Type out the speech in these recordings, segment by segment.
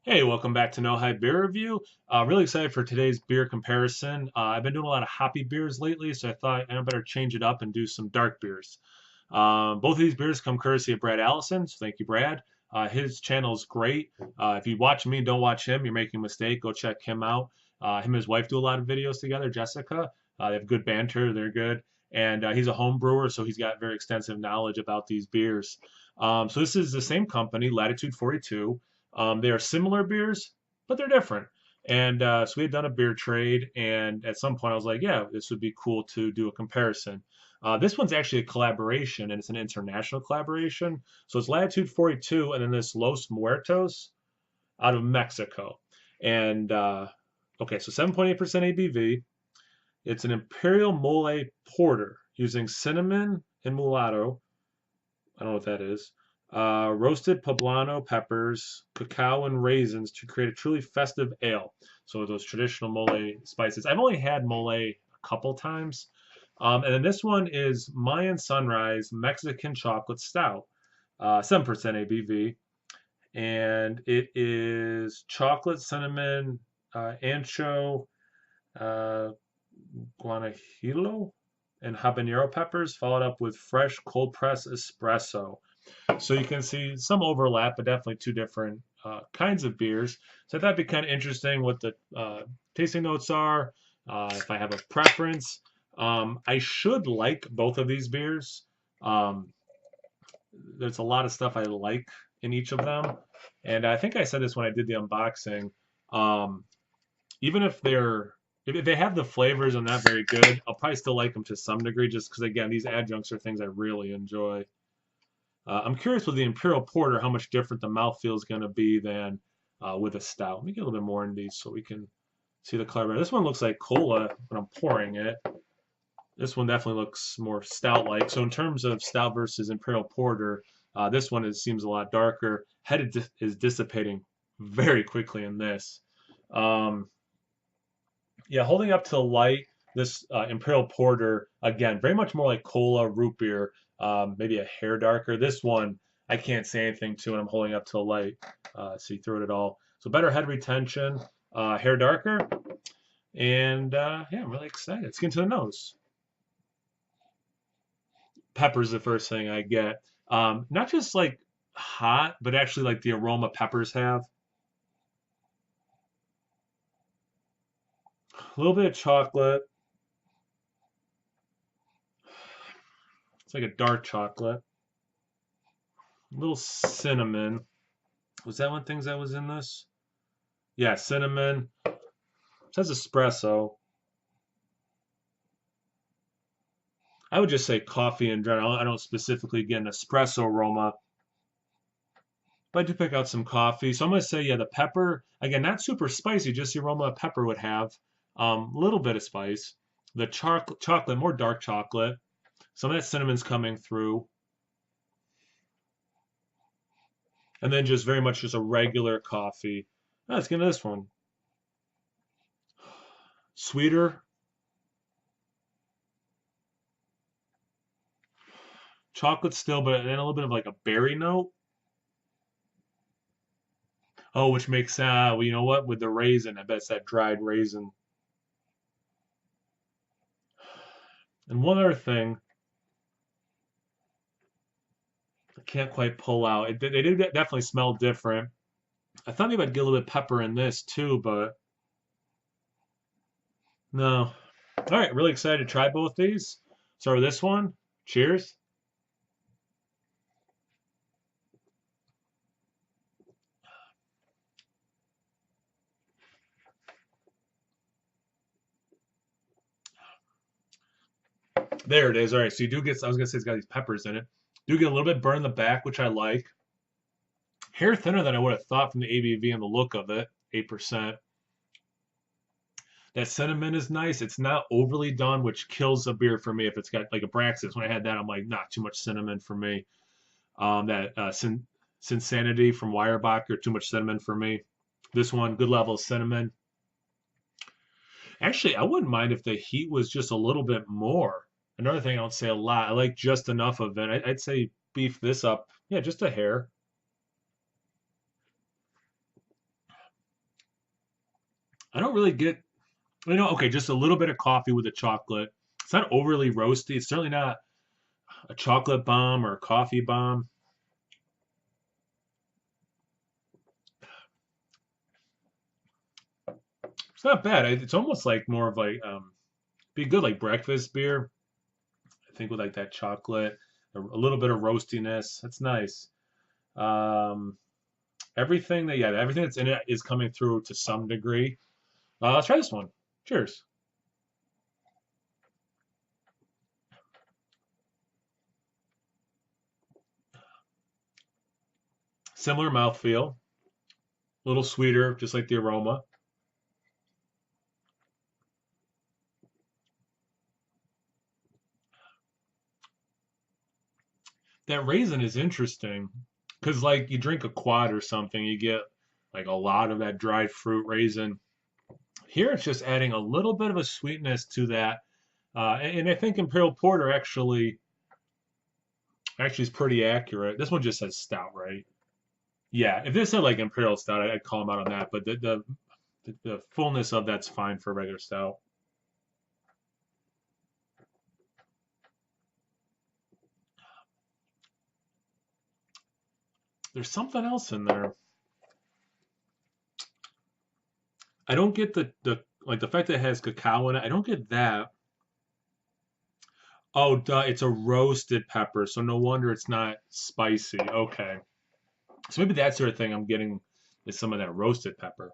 Hey, welcome back to No Hype Beer Review. Really excited for today's beer comparison. I've been doing a lot of hoppy beers lately, so I thought I better change it up and do some dark beers. Both of these beers come courtesy of Brad Allison, so thank you, Brad. His channel is great. If you watch me, don't watch him. You're making a mistake. Go check him out. Him and his wife do a lot of videos together, Jessica. They have good banter. They're good. And he's a home brewer, so he's got very extensive knowledge about these beers. So this is the same company, Latitude 42. They are similar beers, but they're different. And so we had done a beer trade, and at some point I was like, yeah, this would be cool to do a comparison. This one's actually a collaboration, and it's an international collaboration. So it's Latitude 42, and then this Los Muertos out of Mexico. And okay, so 7.8% ABV. It's an Imperial Mole Porter using cinnamon and mulatto. I don't know what that is. Roasted poblano peppers, cacao, and raisins to create a truly festive ale. So those traditional mole spices. I've only had mole a couple times. And then this one is Mayan Sunrise Mexican Chocolate Stout, 7% ABV. And it is chocolate, cinnamon, ancho, uh, guanajillo, and habanero peppers, followed up with fresh cold press espresso. So you can see some overlap, but definitely two different kinds of beers. So I thought it'd be kind of interesting what the tasting notes are, if I have a preference. I should like both of these beers. Um, there's a lot of stuff I like in each of them. And I think I said this when I did the unboxing. Um, Even if they have the flavors and not very good, I'll probably still like them to some degree just because again, these adjuncts are things I really enjoy. I'm curious with the Imperial Porter how much different the mouthfeel is going to be than with a stout. Let me get a little bit more in these so we can see the color. This one looks like cola when I'm pouring it. This one definitely looks more stout-like. So in terms of stout versus Imperial Porter, this one seems a lot darker. Head is dissipating very quickly in this. Um, yeah, holding up to the light, this Imperial Porter, again, very much more like cola, root beer, maybe a hair darker. This one, I can't say anything to, and I'm holding up to the light, see through it all. So better head retention, hair darker, and yeah, I'm really excited. Let's get into the nose. Pepper's the first thing I get. Not just like hot, but actually like the aroma peppers have. A little bit of chocolate. It's like a dark chocolate. A little cinnamon. Was that one of the things that was in this? Yeah, cinnamon. It says espresso. I would just say coffee in general. I don't specifically get an espresso aroma, but I do pick out some coffee. So I'm gonna say, yeah, the pepper, again, not super spicy, just the aroma of pepper would have. A little bit of spice. The chocolate, more dark chocolate. Some of that cinnamon's coming through. And then just very much just a regular coffee. Let's get into this one. Sweeter, chocolate still, but then a little bit of like a berry note. Oh, which makes well, you know what? With the raisin, I bet it's that dried raisin. And one other thing, I can't quite pull out. They do definitely smell different. I thought maybe I'd get a little bit of pepper in this too, but no. All right, really excited to try both these. Start with this one. Cheers. There it is. All right, so you do get, I was gonna say it's got these peppers in it. Do get a little bit burn in the back, which I like. Hair thinner than I would have thought from the ABV and the look of it, 8%. That cinnamon is nice. It's not overly done, which kills a beer for me if it's got like a Braxis. When I had that, I'm like, not too much cinnamon for me. That Sinsanity from Weyerbacher, too much cinnamon for me. This one, good level of cinnamon. Actually, I wouldn't mind if the heat was just a little bit more. Another thing I don't say a lot. I like just enough of it. I'd say beef this up. Yeah, just a hair. I don't really get, okay, just a little bit of coffee with the chocolate. It's not overly roasty. It's certainly not a chocolate bomb or a coffee bomb. It's not bad. It's almost like more of like be good like breakfast beer. I think with like that chocolate, a little bit of roastiness. That's nice. Um, everything that's in it is coming through to some degree. Let's try this one. Cheers. Similar mouthfeel, a little sweeter, just like the aroma. That raisin is interesting because, like, you drink a quad or something, you get like a lot of that dried fruit raisin. Here, it's just adding a little bit of a sweetness to that, and I think Imperial Porter actually is pretty accurate. This one just says stout, right? Yeah, if this said like Imperial Stout, I'd call them out on that, but the fullness of that's fine for a regular stout. There's something else in there. I don't get the like the fact that it has cacao in it. I don't get that. Oh, duh, it's a roasted pepper, so no wonder it's not spicy. Okay. So maybe that sort of thing I'm getting is some of that roasted pepper.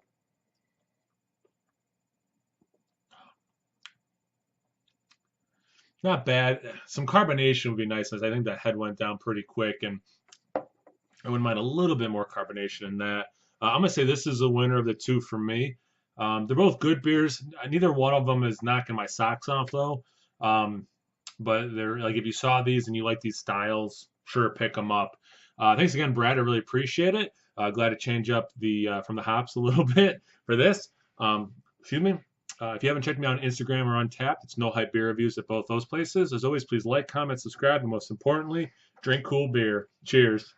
Not bad. Some carbonation would be nice, as I think that head went down pretty quick, and I wouldn't mind a little bit more carbonation in that. I'm gonna say this is the winner of the two for me. They're both good beers. Neither one of them is knocking my socks off though. Um, but they're like if you saw these and you like these styles, sure pick them up. Thanks again, Brad. I really appreciate it. Glad to change up the from the hops a little bit for this. Excuse me. If you haven't checked me out on Instagram or on Tap, it's No Hype Beer Reviews at both those places. As always, please like, comment, subscribe, and most importantly, drink cool beer. Cheers.